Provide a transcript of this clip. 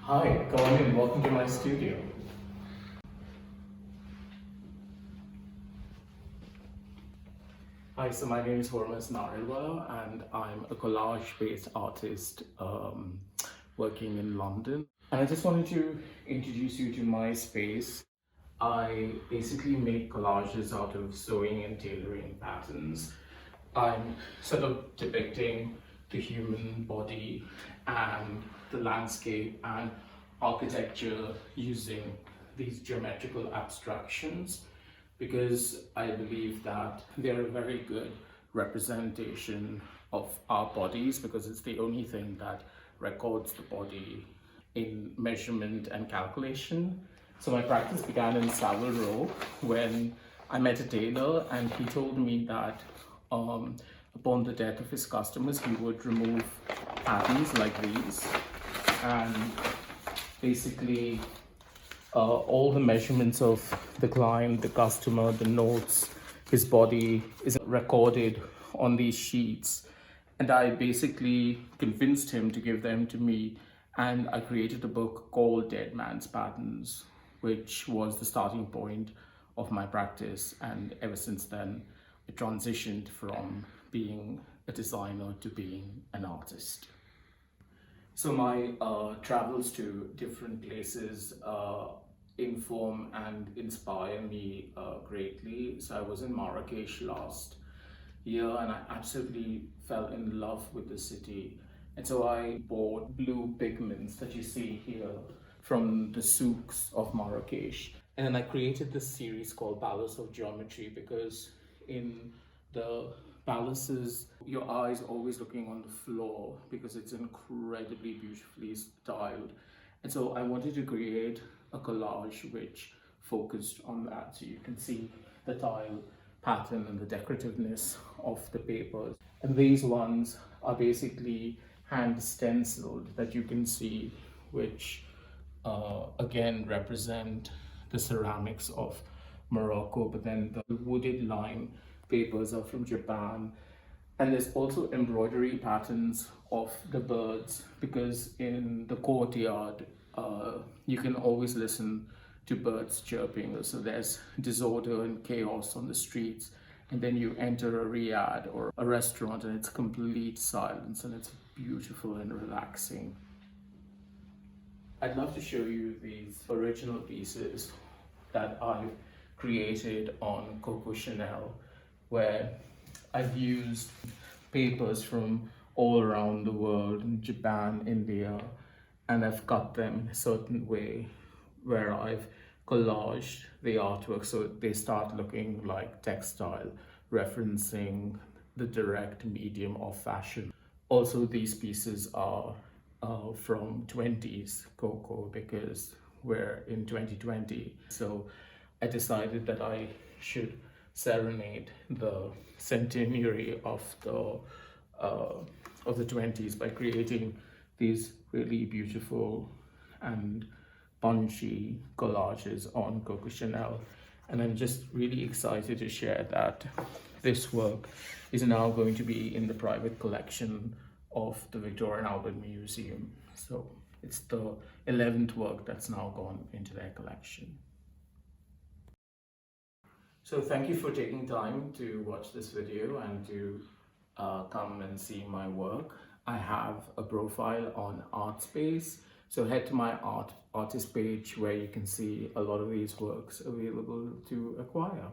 Hi, come on in. Welcome to my studio. Hi, so my name is Hormazd Narielwalla, and I'm a collage-based artist working in London. And I just wanted to introduce you to my space. I basically make collages out of sewing and tailoring patterns. I'm sort of depicting the human body and the landscape and architecture using these geometrical abstractions because I believe that they're a very good representation of our bodies because it's the only thing that records the body in measurement and calculation. So my practice began in Savile Row when I met a tailor and he told me that upon the death of his customers, he would remove patterns like these and basically all the measurements of the client, the customer, the notes, his body is recorded on these sheets. And I basically convinced him to give them to me, and I created a book called Dead Man's Patterns, which was the starting point of my practice. And ever since then, I transitioned from being a designer to being an artist. So my travels to different places inform and inspire me greatly. So I was in Marrakesh last year and I absolutely fell in love with the city. And so I bought blue pigments that you see here from the souks of Marrakesh. And then I created this series called Palace of Geometry because in the palaces, your eyes always looking on the floor because it's incredibly beautifully styled. And so I wanted to create a collage which focused on that. So you can see the tile pattern and the decorativeness of the papers. And these ones are basically hand stenciled that you can see, which again represent the ceramics of Morocco, but then the wooded line papers are from Japan. And there's also embroidery patterns of the birds because in the courtyard you can always listen to birds chirping. So there's disorder and chaos on the streets, and then you enter a riad or a restaurant and it's complete silence and it's beautiful and relaxing. I'd love to show you these original pieces that I've created on Coco Chanel, where I've used papers from all around the world, in Japan, India, and I've cut them in a certain way where I've collaged the artwork so they start looking like textile, referencing the direct medium of fashion. Also, these pieces are from 20s Coco because we're in 2020. So I decided that I should serenade the centenary of the 20s by creating these really beautiful and punchy collages on Coco Chanel. And I'm just really excited to share that this work is now going to be in the private collection of the Victoria and Albert Museum. So it's the 11th work that's now gone into their collection. So thank you for taking time to watch this video and to come and see my work. I have a profile on ArtSpace, so head to my artist page where you can see a lot of these works available to acquire.